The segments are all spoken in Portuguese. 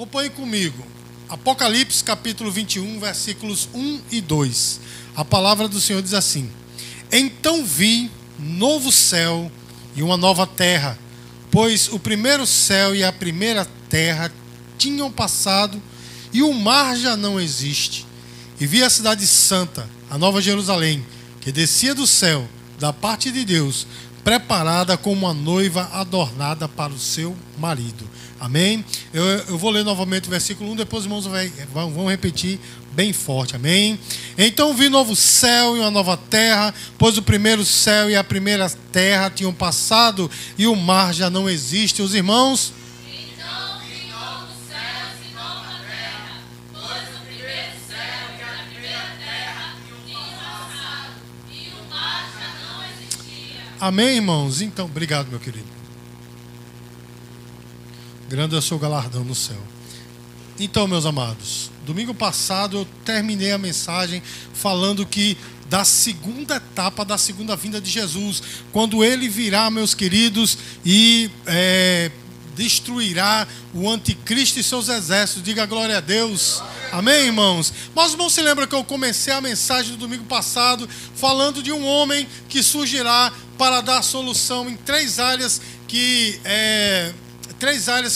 Acompanhe comigo. Apocalipse capítulo 21, versículos 1 e 2. A palavra do Senhor diz assim: Então vi novo céu e uma nova terra, pois o primeiro céu e a primeira terra tinham passado e o mar já não existe. E vi a cidade santa, a nova Jerusalém, que descia do céu, da parte de Deus, preparada como uma noiva adornada para o seu marido. Amém? Eu vou ler novamente o versículo 1, depois os irmãos vão repetir bem forte. Amém? Então vi novo céu e uma nova terra, pois o primeiro céu e a primeira terra tinham passado e o mar já não existe. Os irmãos... Então vi novos céus e nova terra, pois o primeiro céu e a primeira terra tinham passado e o mar já não existia. Amém, irmãos? Então, obrigado, meu querido. Grande é o seu galardão no céu. Então, meus amados, domingo passado eu terminei a mensagem falando que da segunda etapa, da segunda vinda de Jesus, quando ele virá, meus queridos, e destruirá o anticristo e seus exércitos. Diga glória a Deus. Amém, irmãos? Mas irmãos, se lembra que eu comecei a mensagem do domingo passado falando de um homem que surgirá para dar solução em três áreas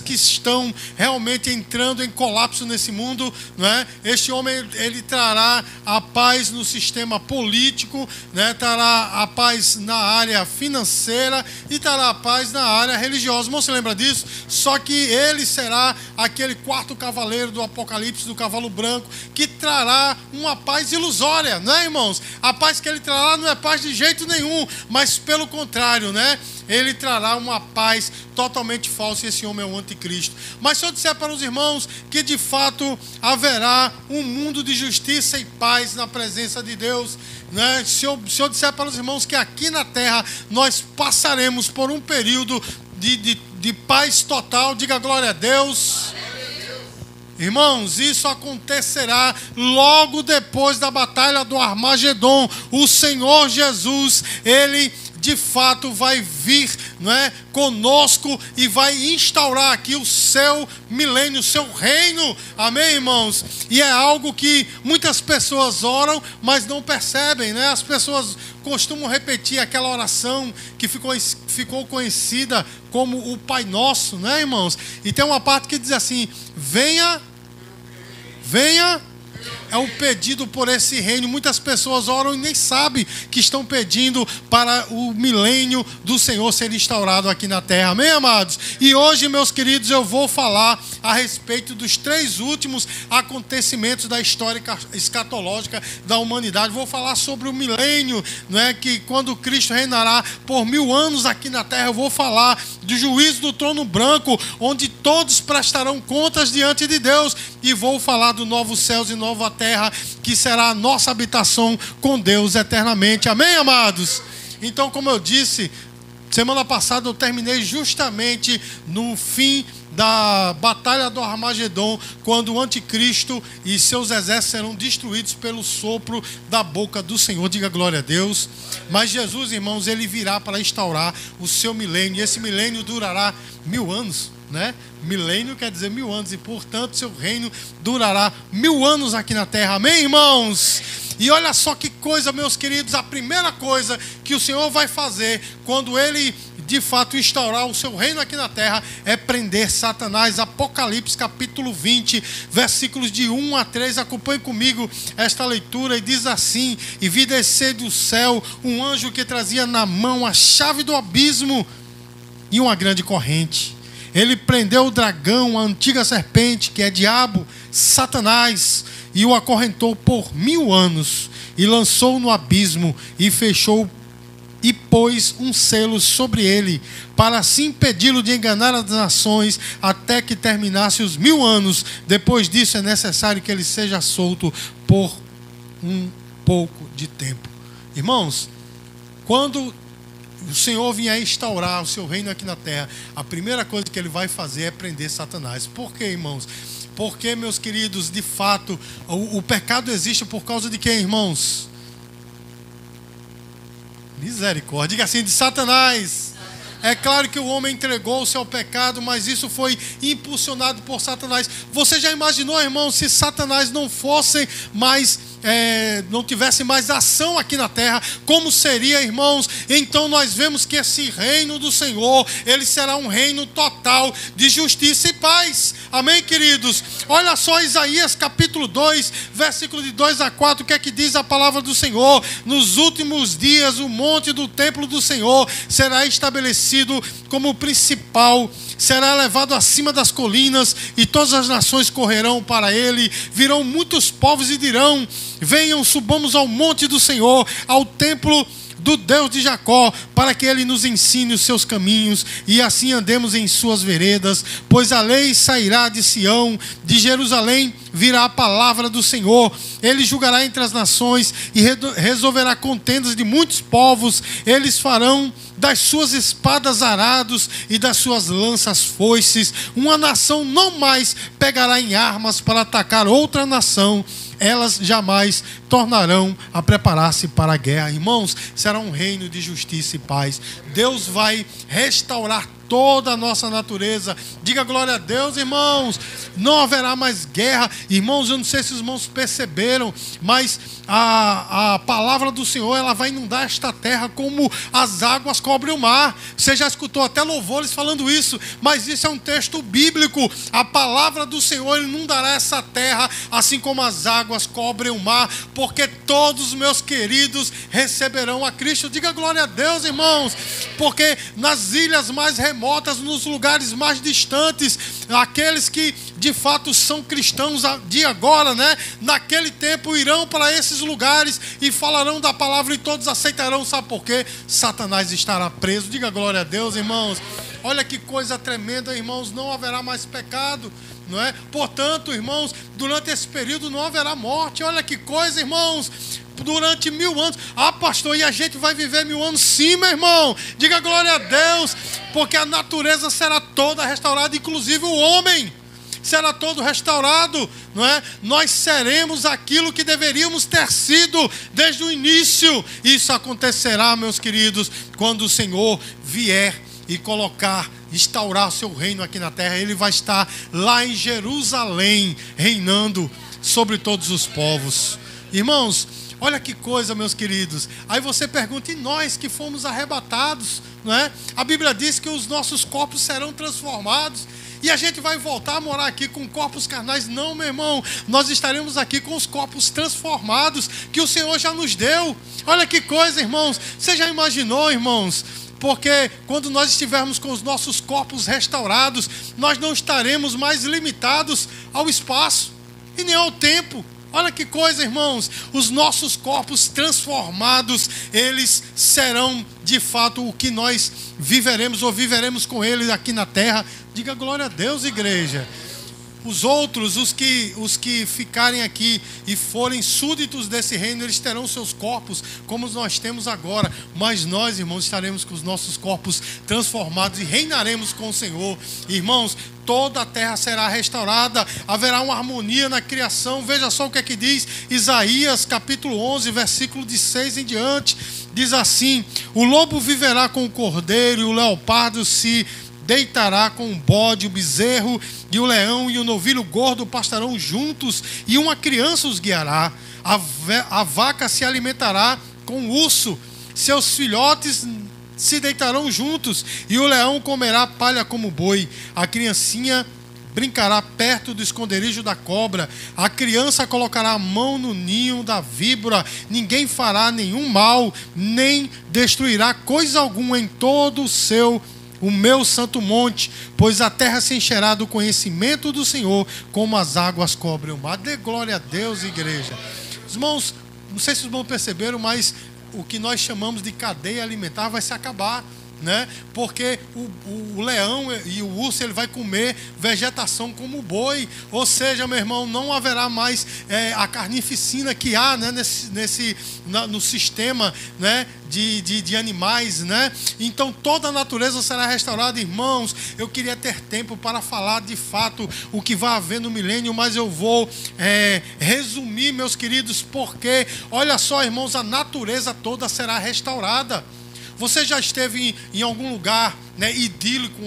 que estão realmente entrando em colapso nesse mundo, não é? Este homem, ele trará a paz no sistema político, né? Trará a paz na área financeira e trará a paz na área religiosa. Irmão, você lembra disso? Só que ele será aquele quarto cavaleiro do Apocalipse, do cavalo branco, que trará uma paz ilusória, não é, irmãos? A paz que ele trará não é paz de jeito nenhum, mas pelo contrário, né? Ele trará uma paz totalmente falsa, e esse homem é o anticristo. Mas se eu disser para os irmãos que de fato haverá um mundo de justiça e paz na presença de Deus, né? Se eu disser para os irmãos que aqui na terra nós passaremos por um período de paz total, diga glória a Deus. Irmãos, isso acontecerá logo depois da batalha do Armagedon. O Senhor Jesus, ele de fato vai vir, não é, conosco e vai instaurar aqui o seu milênio, o seu reino. Amém, irmãos? E é algo que muitas pessoas oram, mas não percebem, né? As pessoas costumam repetir aquela oração que ficou conhecida como o Pai Nosso, né, irmãos? E tem uma parte que diz assim: venha, é o pedido por esse reino. Muitas pessoas oram e nem sabem que estão pedindo para o milênio do Senhor ser instaurado aqui na terra. Amém, amados? E hoje, meus queridos, eu vou falar a respeito dos três últimos acontecimentos da história escatológica da humanidade. Vou falar sobre o milênio, não é? Que quando Cristo reinará por 1000 anos aqui na terra. Eu vou falar do juízo do trono branco, onde todos prestarão contas diante de Deus. E vou falar do novo céus e nova terra, que será a nossa habitação com Deus eternamente. Amém, amados? Então, como eu disse, semana passada eu terminei justamente no fim da batalha do Armagedon, quando o anticristo e seus exércitos serão destruídos pelo sopro da boca do Senhor. Diga glória a Deus. Mas Jesus, irmãos, ele virá para instaurar o seu milênio, e esse milênio durará 1000 anos, né? Milênio quer dizer 1000 anos, e portanto seu reino durará 1000 anos aqui na terra. Amém, irmãos? E olha só que coisa, meus queridos, a primeira coisa que o Senhor vai fazer quando ele de fato instaurar o seu reino aqui na terra é prender Satanás. Apocalipse capítulo 20, versículos de 1 a 3. Acompanhe comigo esta leitura, e diz assim: E vi descer do céu um anjo que trazia na mão a chave do abismo e uma grande corrente. Ele prendeu o dragão, a antiga serpente, que é diabo, Satanás, e o acorrentou por 1000 anos, e lançou no abismo, e fechou, e pôs um selo sobre ele, para assim impedi-lo de enganar as nações, até que terminasse os 1000 anos. Depois disso é necessário que ele seja solto por um pouco de tempo. Irmãos, quando o Senhor vier instaurar o seu reino aqui na terra, a primeira coisa que ele vai fazer é prender Satanás. Por quê, irmãos? Porque, meus queridos, de fato, o pecado existe por causa de quem, irmãos? Misericórdia. Diga assim: de Satanás. É claro que o homem entregou-se ao pecado, mas isso foi impulsionado por Satanás. Você já imaginou, irmão, se Satanás não fosse mais... não tivesse mais ação aqui na terra, como seria, irmãos? Então nós vemos que esse reino do Senhor, ele será um reino total de justiça e paz. Amém, queridos? Olha só Isaías capítulo 2, versículo de 2 a 4, o que é que diz a palavra do Senhor? Nos últimos dias o monte do templo do Senhor será estabelecido como principal, será levado acima das colinas, e todas as nações correrão para ele. Virão muitos povos e dirão: venham, subamos ao monte do Senhor, ao templo do Deus de Jacó, para que ele nos ensine os seus caminhos, e assim andemos em suas veredas. Pois a lei sairá de Sião, de Jerusalém virá a palavra do Senhor. Ele julgará entre as nações e resolverá contendas de muitos povos. Eles farão das suas espadas arados e das suas lanças foices. Uma nação não mais pegará em armas para atacar outra nação. Elas jamais tornarão a preparar-se para a guerra. Irmãos, será um reino de justiça e paz. Deus vai restaurar toda a nossa natureza. Diga glória a Deus, irmãos. Não haverá mais guerra. Irmãos, eu não sei se os irmãos perceberam, mas a palavra do Senhor, ela vai inundar esta terra como as águas cobrem o mar. Você já escutou até louvores falando isso, mas isso é um texto bíblico. A palavra do Senhor inundará essa terra, assim como as águas cobrem o mar, porque todos os meus queridos receberão a Cristo. Diga glória a Deus, irmãos, porque nas ilhas mais remotas, nos lugares mais distantes, aqueles que de fato são cristãos de agora, né? Naquele tempo irão para esses lugares e falarão da palavra, e todos aceitarão. Sabe por quê? Satanás estará preso. Diga glória a Deus, irmãos. Olha que coisa tremenda, irmãos. Não haverá mais pecado, não é? Portanto, irmãos, durante esse período não haverá morte. Olha que coisa, irmãos. Durante 1000 anos. Ah, pastor, e a gente vai viver 1000 anos? Sim, meu irmão. Diga glória a Deus. Porque a natureza será toda restaurada, inclusive o homem será todo restaurado, não é? Nós seremos aquilo que deveríamos ter sido desde o início. Isso acontecerá, meus queridos, quando o Senhor vier e instaurar o seu reino aqui na terra. Ele vai estar lá em Jerusalém, reinando sobre todos os povos. Irmãos, olha que coisa, meus queridos. Aí você pergunta: e nós que fomos arrebatados, não é? A Bíblia diz que os nossos corpos serão transformados, e a gente vai voltar a morar aqui com corpos carnais? Não, meu irmão. Nós estaremos aqui com os corpos transformados que o Senhor já nos deu. Olha que coisa, irmãos. Você já imaginou, irmãos? Porque quando nós estivermos com os nossos corpos restaurados, nós não estaremos mais limitados ao espaço e nem ao tempo. Olha que coisa, irmãos. Os nossos corpos transformados, eles serão de fato o que nós viveremos, ou viveremos com eles aqui na terra. Diga glória a Deus, igreja. Os outros, os que ficarem aqui e forem súditos desse reino, eles terão seus corpos como nós temos agora. Mas nós, irmãos, estaremos com os nossos corpos transformados e reinaremos com o Senhor. Irmãos, toda a terra será restaurada, haverá uma harmonia na criação. Veja só o que é que diz Isaías capítulo 11, versículo de 6 em diante. Diz assim: o lobo viverá com o cordeiro, e o leopardo se deitará com o bode, o bezerro e o leão e o novilho gordo pastarão juntos, e uma criança os guiará. A vaca se alimentará com o urso, seus filhotes se deitarão juntos, e o leão comerá palha como boi. A criancinha brincará perto do esconderijo da cobra. A criança colocará a mão no ninho da víbora. Ninguém fará nenhum mal, nem destruirá coisa alguma em todo o meu santo monte, pois a terra se encherá do conhecimento do Senhor, como as águas cobrem o mar. Dê glória a Deus, igreja. Os irmãos, não sei se os irmãos perceberam, mas o que nós chamamos de cadeia alimentar vai se acabar, né? Porque o leão e o urso, ele vai comer vegetação como o boi. Ou seja, meu irmão, não haverá mais a carnificina que há, né, no sistema, né, de animais, né? Então toda a natureza será restaurada. Irmãos, eu queria ter tempo para falar de fato o que vai haver no milênio, mas eu vou resumir, meus queridos, porque olha só, irmãos, a natureza toda será restaurada. Você já esteve em algum lugar, né, idílico,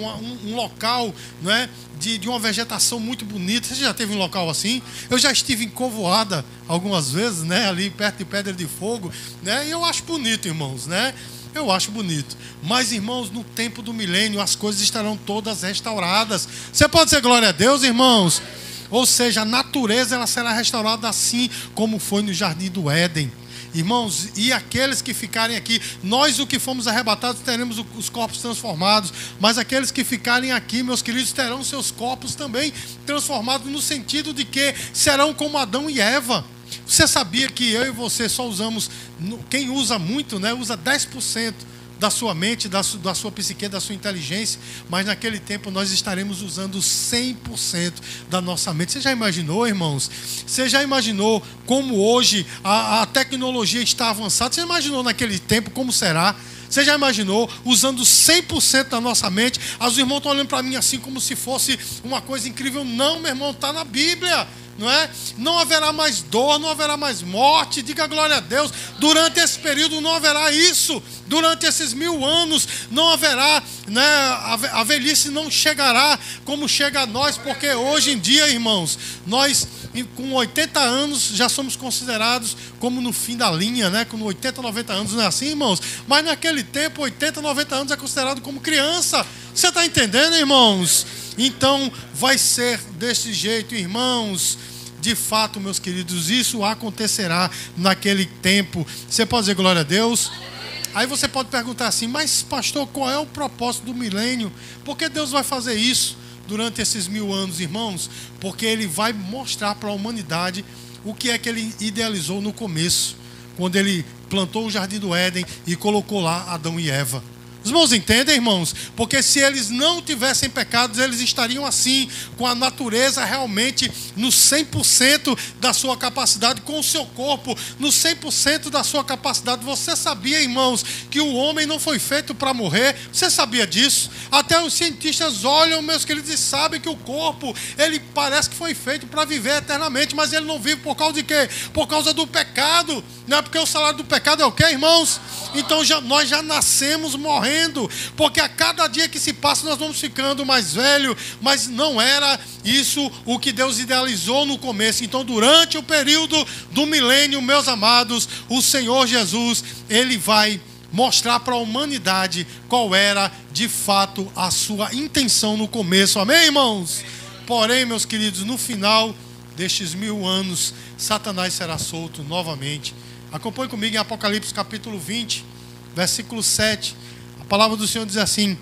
um local, né, de uma vegetação muito bonita? Você já esteve em um local assim? Eu já estive em Covoada algumas vezes, né, ali perto de Pedra de Fogo, né, e eu acho bonito, irmãos, né? Eu acho bonito. Mas, irmãos, no tempo do milênio as coisas estarão todas restauradas. Você pode dizer glória a Deus, irmãos? Ou seja, a natureza ela será restaurada assim como foi no Jardim do Éden. Irmãos, e aqueles que ficarem aqui, nós o que fomos arrebatados teremos os corpos transformados, mas aqueles que ficarem aqui, meus queridos, terão seus corpos também transformados no sentido de que serão como Adão e Eva. Você sabia que eu e você só usamos, quem usa muito, né, usa 10% da sua mente, da sua psique, da sua inteligência, mas naquele tempo nós estaremos usando 100% da nossa mente. Você já imaginou, irmãos? Você já imaginou como hoje a tecnologia está avançada? Você já imaginou naquele tempo como será? Você já imaginou usando 100% da nossa mente? Os irmãos estão olhando para mim assim como se fosse uma coisa incrível. Não, meu irmão, está na Bíblia. Não é? Não haverá mais dor, não haverá mais morte. Diga glória a Deus. Durante esse período não haverá isso. Durante esses 1000 anos não haverá, né? A velhice não chegará como chega a nós, porque hoje em dia, irmãos, nós com 80 anos já somos considerados como no fim da linha, né? Com 80, 90 anos, não é assim, irmãos? Mas naquele tempo, 80, 90 anos é considerado como criança. Você está entendendo, irmãos? Então vai ser desse jeito, irmãos. De fato, meus queridos, isso acontecerá naquele tempo. Você pode dizer glória a Deus? Aí você pode perguntar assim, mas pastor, qual é o propósito do milênio? Por que Deus vai fazer isso durante esses 1000 anos, irmãos? Porque Ele vai mostrar para a humanidade o que é que Ele idealizou no começo, quando Ele plantou o Jardim do Éden e colocou lá Adão e Eva. Os irmãos entendem, irmãos? Porque se eles não tivessem pecados, eles estariam assim, com a natureza realmente no 100% da sua capacidade, com o seu corpo no 100% da sua capacidade. Você sabia, irmãos, que o homem não foi feito para morrer? Você sabia disso? Até os cientistas olham, meus queridos, e sabem que o corpo, ele parece que foi feito para viver eternamente, mas ele não vive por causa de quê? Por causa do pecado. Não é porque o salário do pecado é o quê, irmãos? Então nós já nascemos morrendo, porque a cada dia que se passa nós vamos ficando mais velho, mas não era isso o que Deus idealizou no começo. Então, durante o período do milênio, meus amados, o Senhor Jesus, Ele vai mostrar para a humanidade qual era de fato a sua intenção no começo. Amém, irmãos? Porém, meus queridos, no final destes 1000 anos, Satanás será solto novamente. Acompanhe comigo em Apocalipse capítulo 20, versículo 7. A palavra do Senhor diz assim: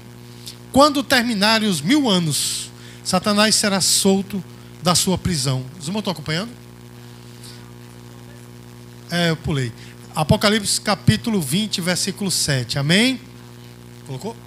quando terminarem os 1000 anos, Satanás será solto da sua prisão. Os irmãos estão acompanhando? Eu pulei. Apocalipse capítulo 20, versículo 7. Amém? Colocou?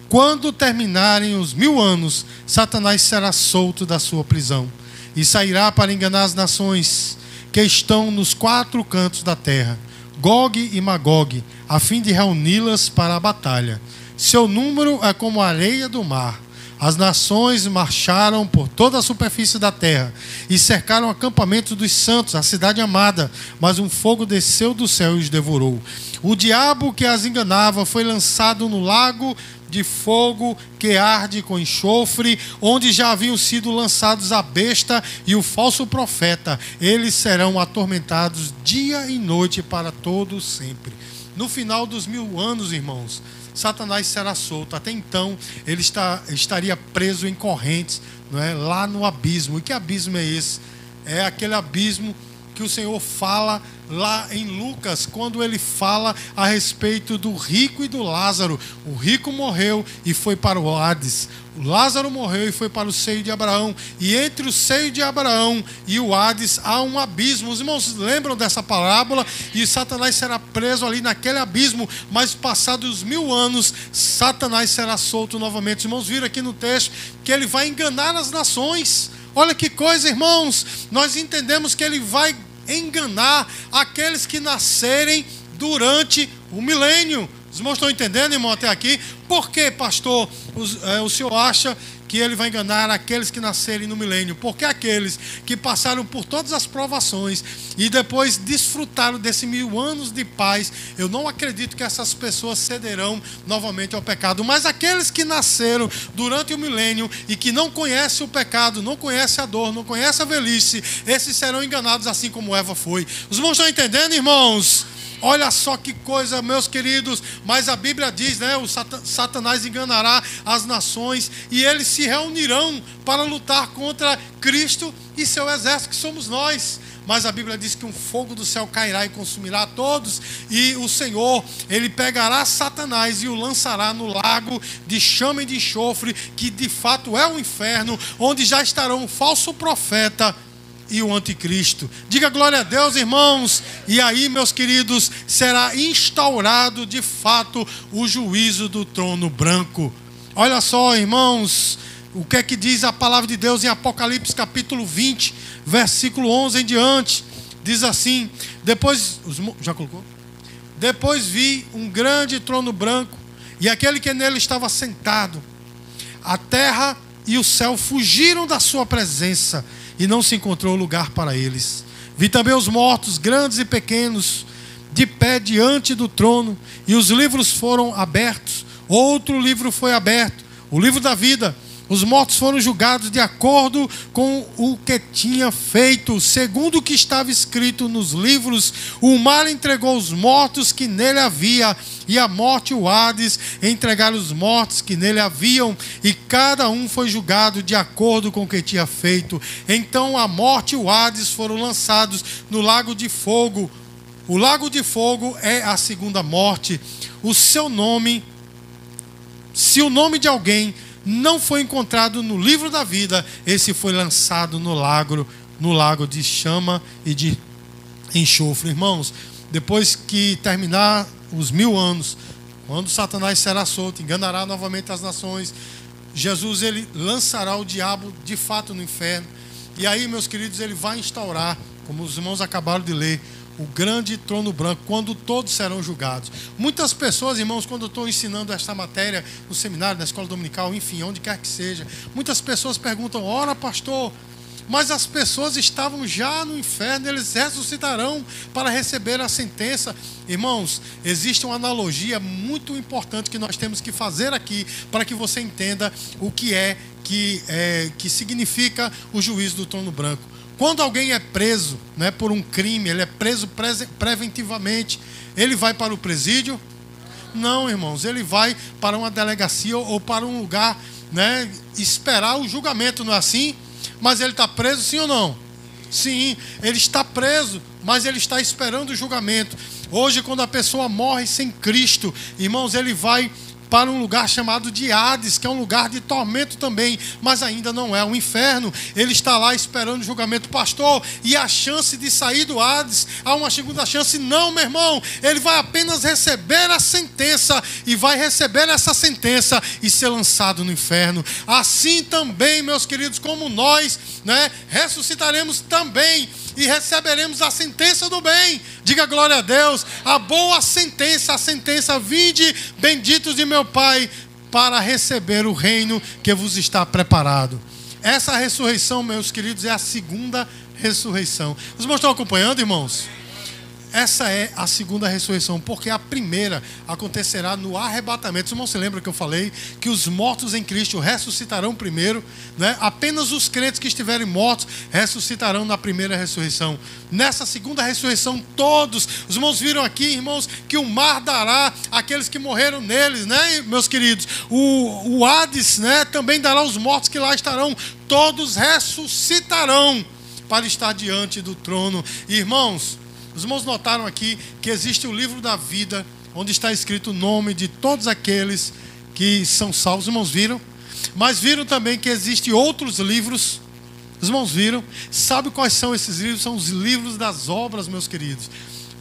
Quando terminarem os 1000 anos, Satanás será solto da sua prisão e sairá para enganar as nações que estão nos 4 cantos da terra, Gog e Magog, a fim de reuni-las para a batalha. Seu número é como a areia do mar. As nações marcharam por toda a superfície da terra e cercaram o acampamento dos santos, a cidade amada, mas um fogo desceu do céu e os devorou. O diabo que as enganava foi lançado no lago de fogo que arde com enxofre, onde já haviam sido lançados a besta e o falso profeta. Eles serão atormentados dia e noite para todo sempre. No final dos 1000 anos, irmãos, Satanás será solto. Até então, ele estaria preso em correntes, não é? Lá no abismo. E que abismo é esse? É aquele abismo que o Senhor fala lá em Lucas, quando ele fala a respeito do rico e do Lázaro. O rico morreu e foi para o Hades. O Lázaro morreu e foi para o seio de Abraão. E entre o seio de Abraão e o Hades há um abismo. Os irmãos lembram dessa parábola? E Satanás será preso ali naquele abismo. Mas passados os 1000 anos, Satanás será solto novamente. Os irmãos viram aqui no texto que ele vai enganar as nações. Olha que coisa, irmãos. Nós entendemos que ele vai enganar aqueles que nascerem durante o milênio. Os irmãos estão entendendo, irmão, até aqui? Por que, pastor, o senhor acha que ele vai enganar aqueles que nascerem no milênio, porque aqueles que passaram por todas as provações e depois desfrutaram desse 1000 anos de paz, eu não acredito que essas pessoas cederão novamente ao pecado. Mas aqueles que nasceram durante o milênio e que não conhecem o pecado, não conhecem a dor, não conhecem a velhice, esses serão enganados assim como Eva foi. Os irmãos estão entendendo, irmãos? Olha só que coisa, meus queridos. Mas a Bíblia diz, né? O Satanás enganará as nações e eles se reunirão para lutar contra Cristo e seu exército, que somos nós. Mas a Bíblia diz que um fogo do céu cairá e consumirá a todos. E o Senhor, ele pegará Satanás e o lançará no lago de chama e de enxofre, que de fato é o inferno, onde já estarão o falso profeta e o anticristo. Diga glória a Deus, irmãos. E aí, meus queridos, será instaurado de fato o juízo do trono branco. Olha só, irmãos, o que é que diz a palavra de Deus em Apocalipse capítulo 20, versículo 11 em diante. Diz assim: já colocou? Depois vi um grande trono branco e aquele que nele estava sentado. A terra e o céu fugiram da sua presença e não se encontrou lugar para eles. Vi também os mortos, grandes e pequenos, de pé diante do trono, e os livros foram abertos. Outro livro foi aberto, o livro da vida. Os mortos foram julgados de acordo com o que tinha feito, segundo o que estava escrito nos livros. O mar entregou os mortos que nele havia, e a morte e o Hades entregaram os mortos que nele haviam, e cada um foi julgado de acordo com o que tinha feito. Então a morte e o Hades foram lançados no lago de fogo. O lago de fogo é a segunda morte. Se o nome de alguém não foi encontrado no livro da vida, esse foi lançado no lago de chama e de enxofre. Irmãos, depois que terminar os 1000 anos, quando Satanás será solto, enganará novamente as nações, Jesus, ele lançará o diabo de fato no inferno. E aí, meus queridos, ele vai instaurar, como os irmãos acabaram de ler, o grande trono branco, quando todos serão julgados. Muitas pessoas, irmãos, quando eu estou ensinando esta matéria no seminário, na escola dominical, enfim, onde quer que seja, muitas pessoas perguntam: ora, pastor, mas as pessoas estavam já no inferno, eles ressuscitarão para receber a sentença. Irmãos, existe uma analogia muito importante que nós temos que fazer aqui, para que você entenda o que que significa o juízo do trono branco. Quando alguém é preso, né, por um crime, ele é preso preventivamente, ele vai para o presídio? Não, irmãos, ele vai para uma delegacia ou para um lugar, né, esperar o julgamento, não é assim? Mas ele está preso, sim ou não? Sim, ele está preso, mas ele está esperando o julgamento. Hoje, quando a pessoa morre sem Cristo, irmãos, ele vai para um lugar chamado de Hades, que é um lugar de tormento também, mas ainda não é um inferno. Ele está lá esperando o julgamento. Pastor, e a chance de sair do Hades? Há uma segunda chance? Não, meu irmão, ele vai apenas receber a sentença, e vai receber essa sentença e ser lançado no inferno. Assim também, meus queridos, como nós, né, ressuscitaremos também e receberemos a sentença do bem. Diga glória a Deus. A boa sentença, a sentença: vinde, benditos de meu Pai, para receber o reino que vos está preparado. Essa ressurreição, meus queridos, é a segunda ressurreição. Os irmãos estão acompanhando, irmãos? Essa é a segunda ressurreição, porque a primeira acontecerá no arrebatamento. Os irmãos se lembram que eu falei que os mortos em Cristo ressuscitarão primeiro, né? Apenas os crentes que estiverem mortos ressuscitarão na primeira ressurreição. Nessa segunda ressurreição, todos, os irmãos viram aqui, irmãos, que o mar dará aqueles que morreram neles, né, meus queridos? O Hades, né, também dará os mortos que lá estarão. Todos ressuscitarão para estar diante do trono. Irmãos, os irmãos notaram aqui que existe o livro da vida, onde está escrito o nome de todos aqueles que são salvos. Os irmãos viram? Mas viram também que existem outros livros. Os irmãos viram? Sabe quais são esses livros? São os livros das obras, meus queridos.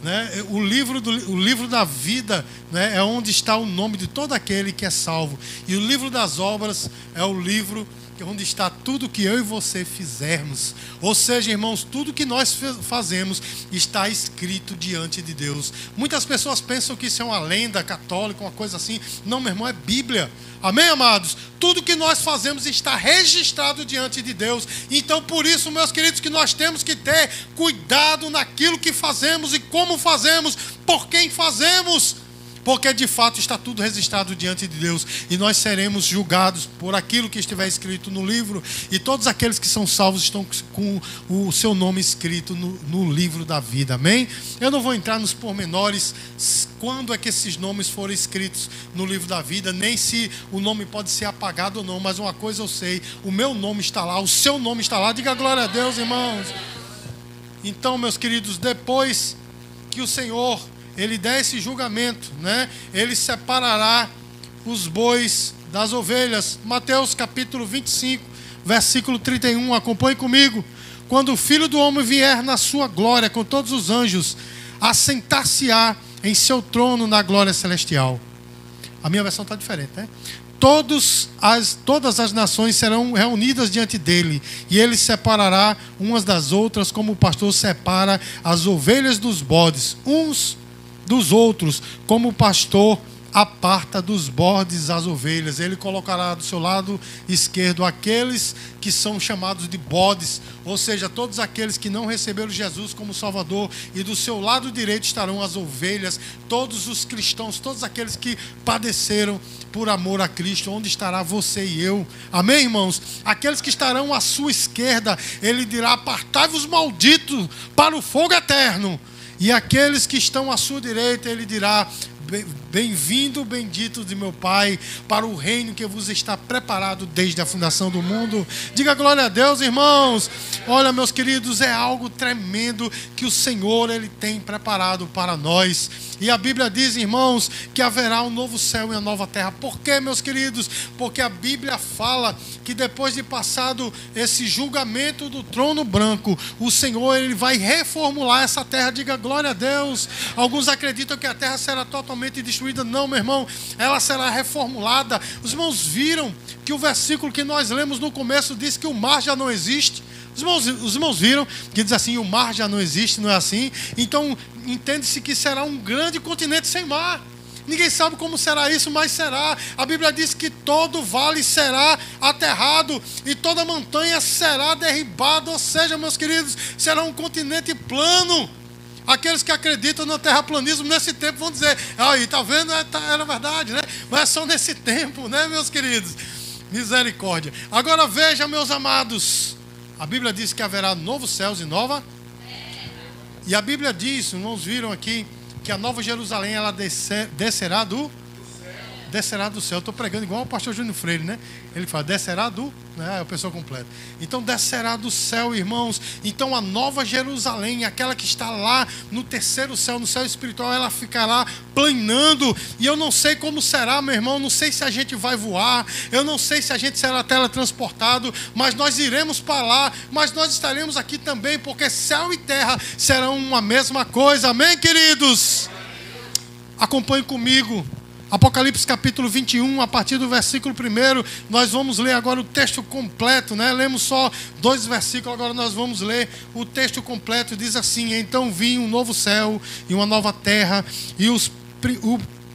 Né? O livro da vida, né, é onde está o nome de todo aquele que é salvo. E o livro das obras é o livro onde está tudo que eu e você fizermos. Ou seja, irmãos, tudo que nós fazemos está escrito diante de Deus. Muitas pessoas pensam que isso é uma lenda católica, uma coisa assim. Não, meu irmão, é Bíblia. Amém, amados? Tudo que nós fazemos está registrado diante de Deus. Então, por isso, meus queridos, que nós temos que ter cuidado naquilo que fazemos e como fazemos, por quem fazemos. Porque de fato está tudo registrado diante de Deus. E nós seremos julgados por aquilo que estiver escrito no livro. E todos aqueles que são salvos estão com o seu nome escrito no livro da vida. Amém? Eu não vou entrar nos pormenores quando é que esses nomes foram escritos no livro da vida, nem se o nome pode ser apagado ou não. Mas uma coisa eu sei: o meu nome está lá, o seu nome está lá. Diga glória a Deus, irmãos. Então, meus queridos, depois que o Senhor Ele der esse julgamento, né? Ele separará os bois das ovelhas. Mateus capítulo 25, versículo 31. Acompanhe comigo. Quando o Filho do Homem vier na sua glória com todos os anjos, assentar-se-á em seu trono na glória celestial. A minha versão está diferente, né? Todas as nações serão reunidas diante dele, e ele separará umas das outras, como o pastor separa as ovelhas dos bodes, uns dos outros, como o pastor aparta dos bodes as ovelhas. Ele colocará do seu lado esquerdo aqueles que são chamados de bodes, ou seja, todos aqueles que não receberam Jesus como Salvador, e do seu lado direito estarão as ovelhas, todos os cristãos, todos aqueles que padeceram por amor a Cristo. Onde estará você e eu? Amém, irmãos? Aqueles que estarão à sua esquerda, ele dirá: apartai-vos, malditos, para o fogo eterno. E aqueles que estão à sua direita, ele dirá: bem-vindo, bendito de meu Pai, para o reino que vos está preparado desde a fundação do mundo. Diga glória a Deus, irmãos. Olha, meus queridos, é algo tremendo que o Senhor ele tem preparado para nós. E a Bíblia diz, irmãos, que haverá um novo céu e uma nova terra. Por quê, meus queridos? Porque a Bíblia fala que depois de passado esse julgamento do trono branco, o Senhor ele vai reformular essa terra. Diga glória a Deus. Alguns acreditam que a terra será totalmente destruída. Não, meu irmão, ela será reformulada. Os irmãos viram que o versículo que nós lemos no começo diz que o mar já não existe. Os irmãos viram que diz assim: o mar já não existe, não é assim? Então entende-se que será um grande continente sem mar. Ninguém sabe como será isso, mas será. A Bíblia diz que todo vale será aterrado e toda montanha será derribada. Ou seja, meus queridos, será um continente plano. Aqueles que acreditam no terraplanismo nesse tempo vão dizer: aí, tá vendo? Era verdade, né? Mas é só nesse tempo, né, meus queridos? Misericórdia. Agora veja, meus amados, a Bíblia diz que haverá novos céus e nova. E a Bíblia diz, irmãos viram aqui, que a Nova Jerusalém ela descerá do céu. Eu estou pregando igual o pastor Júnior Freire, né? Ele fala: descerá do, né? É a pessoa completa. Então descerá do céu, irmãos. Então a Nova Jerusalém, aquela que está lá no terceiro céu, no céu espiritual, ela ficará planando. E eu não sei como será, meu irmão. Não sei se a gente vai voar, eu não sei se a gente será teletransportado, mas nós iremos para lá. Mas nós estaremos aqui também, porque céu e terra serão uma mesma coisa. Amém, queridos? Acompanhe comigo Apocalipse capítulo 21, a partir do versículo 1, nós vamos ler agora o texto completo, né? Lemos só 2 versículos, agora nós vamos ler o texto completo. Diz assim: então vi um novo céu e uma nova terra,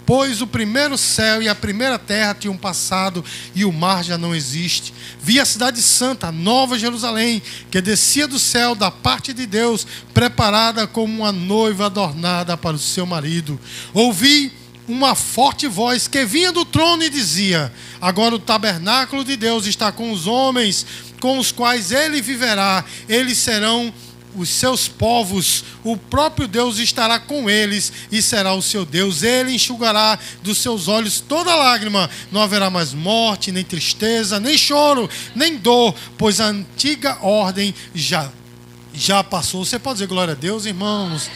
pois o primeiro céu e a primeira terra tinham passado e o mar já não existe. Vi a cidade santa, a Nova Jerusalém, que descia do céu da parte de Deus, preparada como uma noiva adornada para o seu marido. Ouvi uma forte voz que vinha do trono e dizia: agora o tabernáculo de Deus está com os homens, com os quais ele viverá. Eles serão os seus povos, o próprio Deus estará com eles e será o seu Deus. Ele enxugará dos seus olhos toda lágrima. Não haverá mais morte, nem tristeza, nem choro, nem dor, pois a antiga ordem já passou. Você pode dizer glória a Deus, irmãos?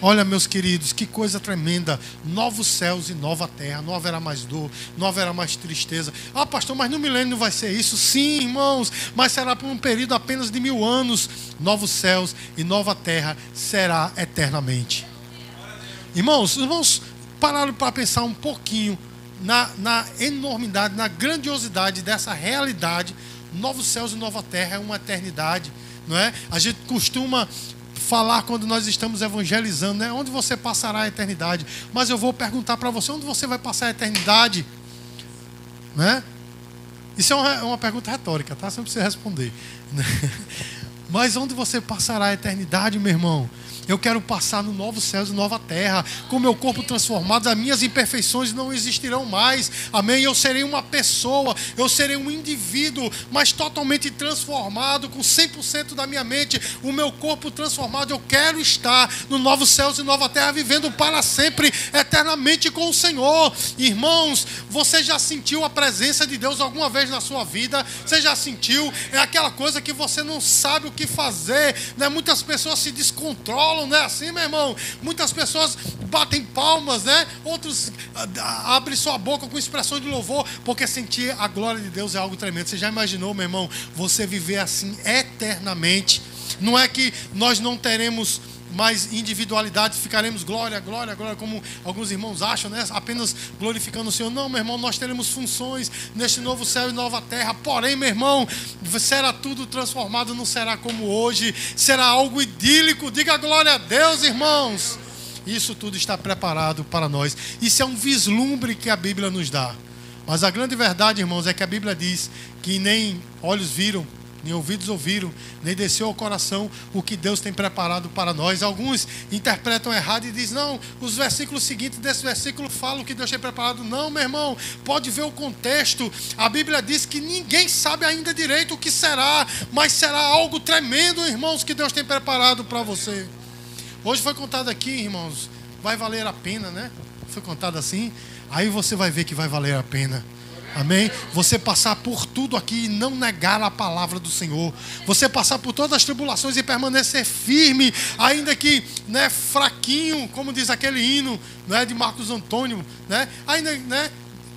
Olha, meus queridos, que coisa tremenda. Novos céus e nova terra. Não haverá mais dor, não haverá mais tristeza. Ah, pastor, mas no milênio não vai ser isso? Sim, irmãos, mas será por um período apenas de 1000 anos. Novos céus e nova terra será eternamente. Irmãos, pararam para pensar um pouquinho na enormidade, na grandiosidade dessa realidade novos céus e nova terra é uma eternidade, não é? A gente costuma falar quando nós estamos evangelizando, né? Onde você passará a eternidade? Mas eu vou perguntar para você, onde você vai passar a eternidade? Né? Isso é uma pergunta retórica, tá? Você não precisa responder. Mas onde você passará a eternidade, meu irmão? Eu quero passar no novo céu e nova terra, com meu corpo transformado, as minhas imperfeições não existirão mais, amém? Eu serei uma pessoa, eu serei um indivíduo, mas totalmente transformado, com 100% da minha mente, o meu corpo transformado. Eu quero estar no novo céu e nova terra, vivendo para sempre, eternamente com o Senhor. Irmãos, você já sentiu a presença de Deus alguma vez na sua vida? Você já sentiu? É aquela coisa que você não sabe o que fazer, né? Muitas pessoas se descontrolam, não é assim, meu irmão? Muitas pessoas batem palmas, né? Outros abrem sua boca com expressões de louvor, porque sentir a glória de Deus é algo tremendo. Você já imaginou, meu irmão, você viver assim eternamente? Não é que nós não teremos mais individualidade, ficaremos glória, glória, glória, como alguns irmãos acham, né? Apenas glorificando o Senhor. Não, meu irmão, nós teremos funções neste novo céu e nova terra. Porém, meu irmão, será tudo transformado, não será como hoje, será algo idílico. Diga glória a Deus, irmãos. Isso tudo está preparado para nós. Isso é um vislumbre que a Bíblia nos dá. Mas a grande verdade, irmãos, é que a Bíblia diz que nem olhos viram, nem ouvidos ouviram, nem desceu ao coração o que Deus tem preparado para nós. Alguns interpretam errado e dizem, não, os versículos seguintes desse versículo falam o que Deus tem preparado. Não, meu irmão, pode ver o contexto. A Bíblia diz que ninguém sabe ainda direito o que será, mas será algo tremendo, irmãos, que Deus tem preparado para você. Hoje foi contado aqui, irmãos, vai valer a pena, né? Foi contado assim, aí você vai ver que vai valer a pena. Amém? Você passar por tudo aqui e não negar a palavra do Senhor. Você passar por todas as tribulações e permanecer firme, ainda que, né, fraquinho, como diz aquele hino, né, de Marcos Antônio, né? Ainda, né,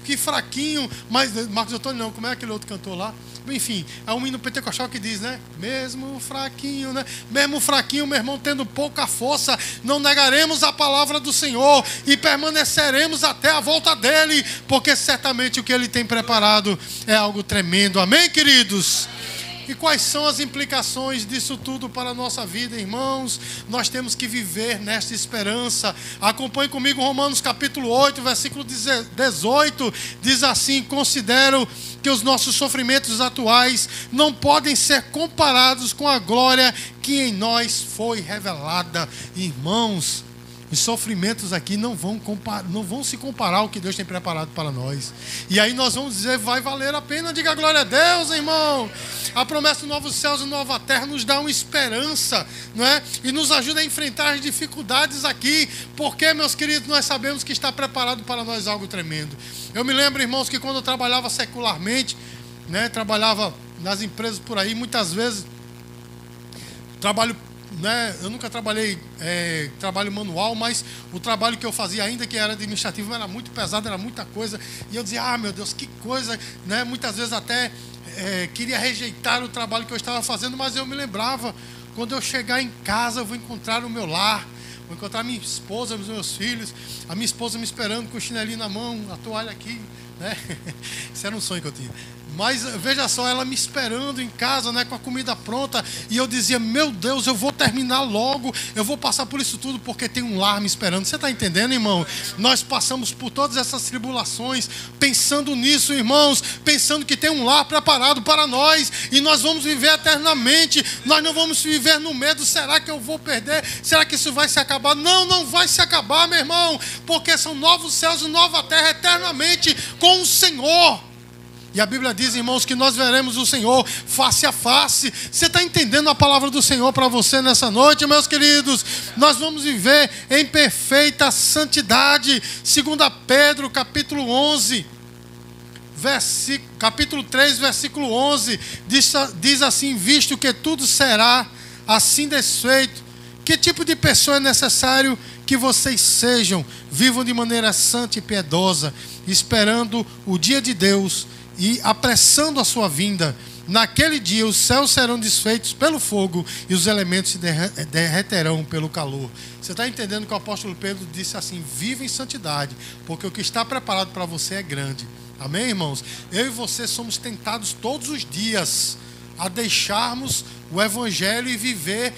que fraquinho, mas Marcos Antônio não, como é aquele outro cantor lá? Enfim, é um hino pentecostal que diz, né? Mesmo fraquinho, né? Mesmo fraquinho, meu irmão, tendo pouca força, não negaremos a palavra do Senhor e permaneceremos até a volta dele, porque certamente o que ele tem preparado é algo tremendo. Amém, queridos? E quais são as implicações disso tudo para a nossa vida, irmãos? Nós temos que viver nesta esperança. Acompanhe comigo Romanos capítulo 8, versículo 18. Diz assim: considero que os nossos sofrimentos atuais não podem ser comparados com a glória que em nós foi revelada. Irmãos, os sofrimentos aqui não vão se comparar ao que Deus tem preparado para nós. E aí nós vamos dizer, vai valer a pena. Diga glória a Deus, irmão. A promessa de novos céus e nova terra nos dá uma esperança, não é? E nos ajuda a enfrentar as dificuldades aqui, porque, meus queridos, nós sabemos que está preparado para nós algo tremendo. Eu me lembro, irmãos, que quando eu trabalhava secularmente, né, trabalhava nas empresas por aí, muitas vezes né, eu nunca trabalhei trabalho manual, mas o trabalho que eu fazia, ainda que era administrativo, era muito pesado, era muita coisa. E eu dizia, ah, meu Deus, que coisa, né? Muitas vezes até queria rejeitar o trabalho que eu estava fazendo, mas eu me lembrava, quando eu chegar em casa, eu vou encontrar o meu lar, vou encontrar minha esposa, os meus filhos, a minha esposa me esperando com o chinelinho na mão, a toalha aqui, né? Isso era um sonho que eu tinha. Mas veja só, ela me esperando em casa, né, com a comida pronta. E eu dizia, meu Deus, eu vou terminar logo. Eu vou passar por isso tudo porque tem um lar me esperando. Você está entendendo, irmão? Nós passamos por todas essas tribulações pensando nisso, irmãos. Pensando que tem um lar preparado para nós. E nós vamos viver eternamente. Nós não vamos viver no medo. Será que eu vou perder? Será que isso vai se acabar? Não, não vai se acabar, meu irmão. Porque são novos céus e nova terra eternamente com o Senhor. E a Bíblia diz, irmãos, que nós veremos o Senhor face a face. Você está entendendo a palavra do Senhor para você nessa noite, meus queridos? Nós vamos viver em perfeita santidade. 2 Pedro, capítulo 11, capítulo 3, versículo 11, diz assim: visto que tudo será assim desfeito, que tipo de pessoa é necessário que vocês sejam? Vivam de maneira santa e piedosa, esperando o dia de Deus e apressando a sua vinda. Naquele dia os céus serão desfeitos pelo fogo e os elementos se derreterão pelo calor. Você está entendendo que o apóstolo Pedro disse assim: viva em santidade, porque o que está preparado para você é grande. Amém, irmãos? Eu e você somos tentados todos os dias a deixarmos o evangelho e viver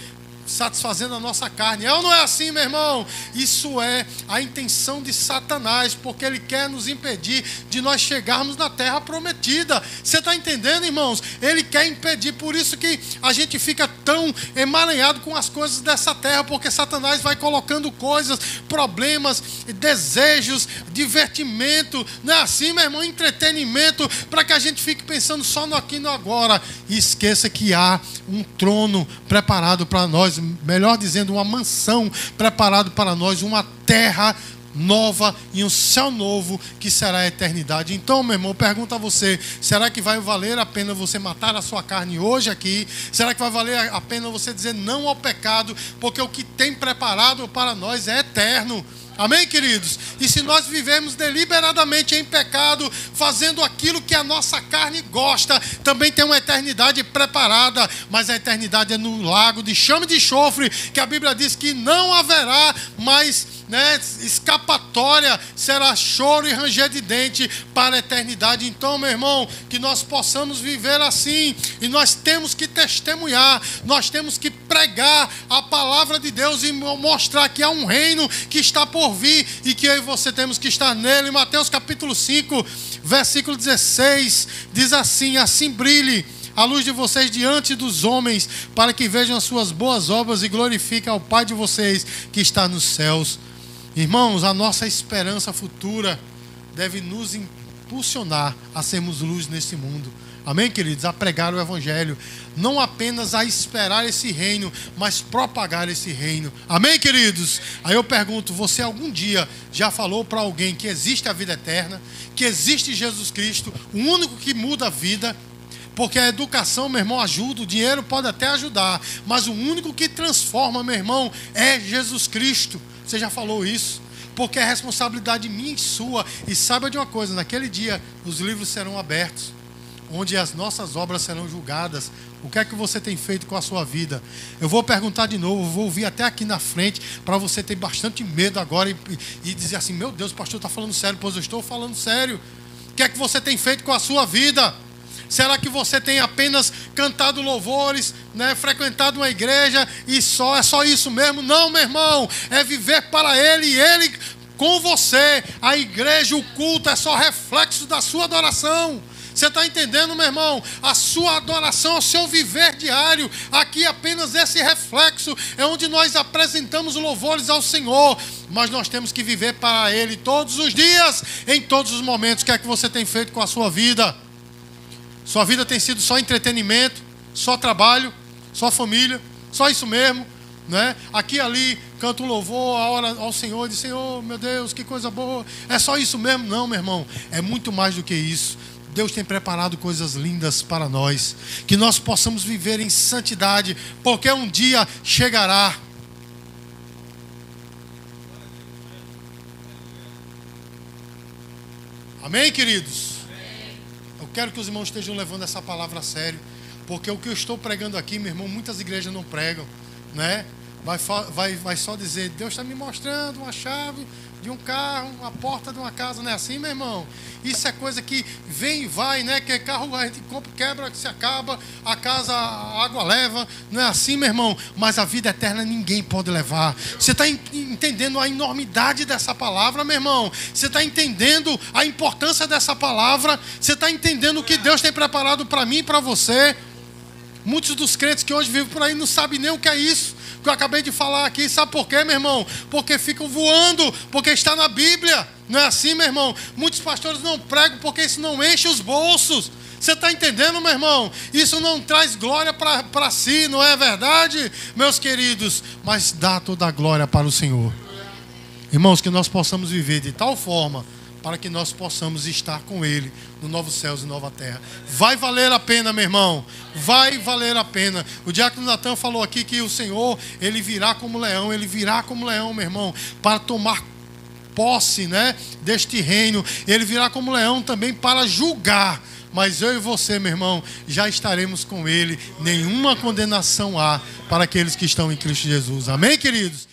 satisfazendo a nossa carne. É ou não é assim, meu irmão? Isso é a intenção de Satanás, porque ele quer nos impedir de nós chegarmos na terra prometida. Você está entendendo, irmãos? Ele quer impedir, por isso que a gente fica tão emaranhado com as coisas dessa terra, porque Satanás vai colocando coisas, problemas, desejos, divertimento, não é assim, meu irmão? Entretenimento, para que a gente fique pensando só no aqui e no agora, e esqueça que há um trono preparado para nós, melhor dizendo, uma mansão preparada para nós, uma terra nova e um céu novo que será a eternidade. Então, meu irmão, pergunto a você, será que vai valer a pena você matar a sua carne hoje aqui? Será que vai valer a pena você dizer não ao pecado? Porque o que tem preparado para nós é eterno. Amém, queridos? E se nós vivemos deliberadamente em pecado, fazendo aquilo que a nossa carne gosta, também tem uma eternidade preparada, mas a eternidade é no lago de chama e de enxofre, que a Bíblia diz que não haverá mais, escapatória, será choro e ranger de dente para a eternidade. Então, meu irmão, que nós possamos viver assim, e nós temos que testemunhar, nós temos que pregar a palavra de Deus e mostrar que há um reino que está por vir e que eu e você temos que estar nele. Mateus capítulo 5, versículo 16, diz assim: assim brilhe a luz de vocês diante dos homens, para que vejam as suas boas obras e glorifiquem ao Pai de vocês que está nos céus. Irmãos, a nossa esperança futura deve nos impulsionar a sermos luz nesse mundo. Amém, queridos? A pregar o evangelho, não apenas a esperar esse reino, mas propagar esse reino. Amém, queridos? Aí eu pergunto, você algum dia já falou para alguém que existe a vida eterna, que existe Jesus Cristo, o único que muda a vida? Porque a educação, meu irmão, ajuda, o dinheiro pode até ajudar, mas o único que transforma, meu irmão, é Jesus Cristo. Você já falou isso? Porque é responsabilidade minha e sua. E saiba de uma coisa, naquele dia os livros serão abertos, onde as nossas obras serão julgadas. O que é que você tem feito com a sua vida? Eu vou perguntar de novo, vou vir até aqui na frente, para você ter bastante medo agora e dizer assim: meu Deus, o pastor está falando sério. Pois eu estou falando sério. O que é que você tem feito com a sua vida? Será que você tem apenas cantado louvores, frequentado uma igreja e é só isso mesmo? Não, meu irmão, é viver para Ele e Ele com você. A igreja, o culto é só reflexo da sua adoração. Você está entendendo, meu irmão? A sua adoração, o seu viver diário, aqui apenas esse reflexo é onde nós apresentamos louvores ao Senhor, mas nós temos que viver para Ele todos os dias, em todos os momentos. O que é que você tem feito com a sua vida? Sua vida tem sido só entretenimento, só trabalho, só família, só isso mesmo, né? Aqui e ali canta um louvor a hora ao Senhor e diz: Senhor, meu Deus, que coisa boa. É só isso mesmo? Não, meu irmão, é muito mais do que isso. Deus tem preparado coisas lindas para nós, que nós possamos viver em santidade, porque um dia chegará. Amém, queridos? Eu quero que os irmãos estejam levando essa palavra a sério, porque o que eu estou pregando aqui, meu irmão, muitas igrejas não pregam, né? Vai só dizer: Deus está me mostrando uma chave de um carro, uma porta de uma casa. Não é assim, meu irmão? Isso é coisa que vem e vai, né? Que carro a gente compra, quebra, que se acaba, a casa, a água leva. Não é assim, meu irmão? Mas a vida eterna ninguém pode levar. Você está entendendo a enormidade dessa palavra, meu irmão? Você está entendendo a importância dessa palavra? Você está entendendo o que Deus tem preparado para mim e para você? Muitos dos crentes que hoje vivem por aí não sabem nem o que é isso que eu acabei de falar aqui. Sabe por quê, meu irmão? Porque ficam voando, porque está na Bíblia. Não é assim, meu irmão? Muitos pastores não pregam porque isso não enche os bolsos. Você está entendendo, meu irmão? Isso não traz glória para si, não é verdade, meus queridos? Mas dá toda a glória para o Senhor. Irmãos, que nós possamos viver de tal forma para que nós possamos estar com Ele no novo céus e nova terra. Vai valer a pena, meu irmão. Vai valer a pena. O diácono Natan falou aqui que o Senhor, Ele virá como leão. Ele virá como leão, meu irmão, para tomar posse, deste reino. Ele virá como leão também para julgar. Mas eu e você, meu irmão, já estaremos com Ele. Nenhuma condenação há para aqueles que estão em Cristo Jesus. Amém, queridos?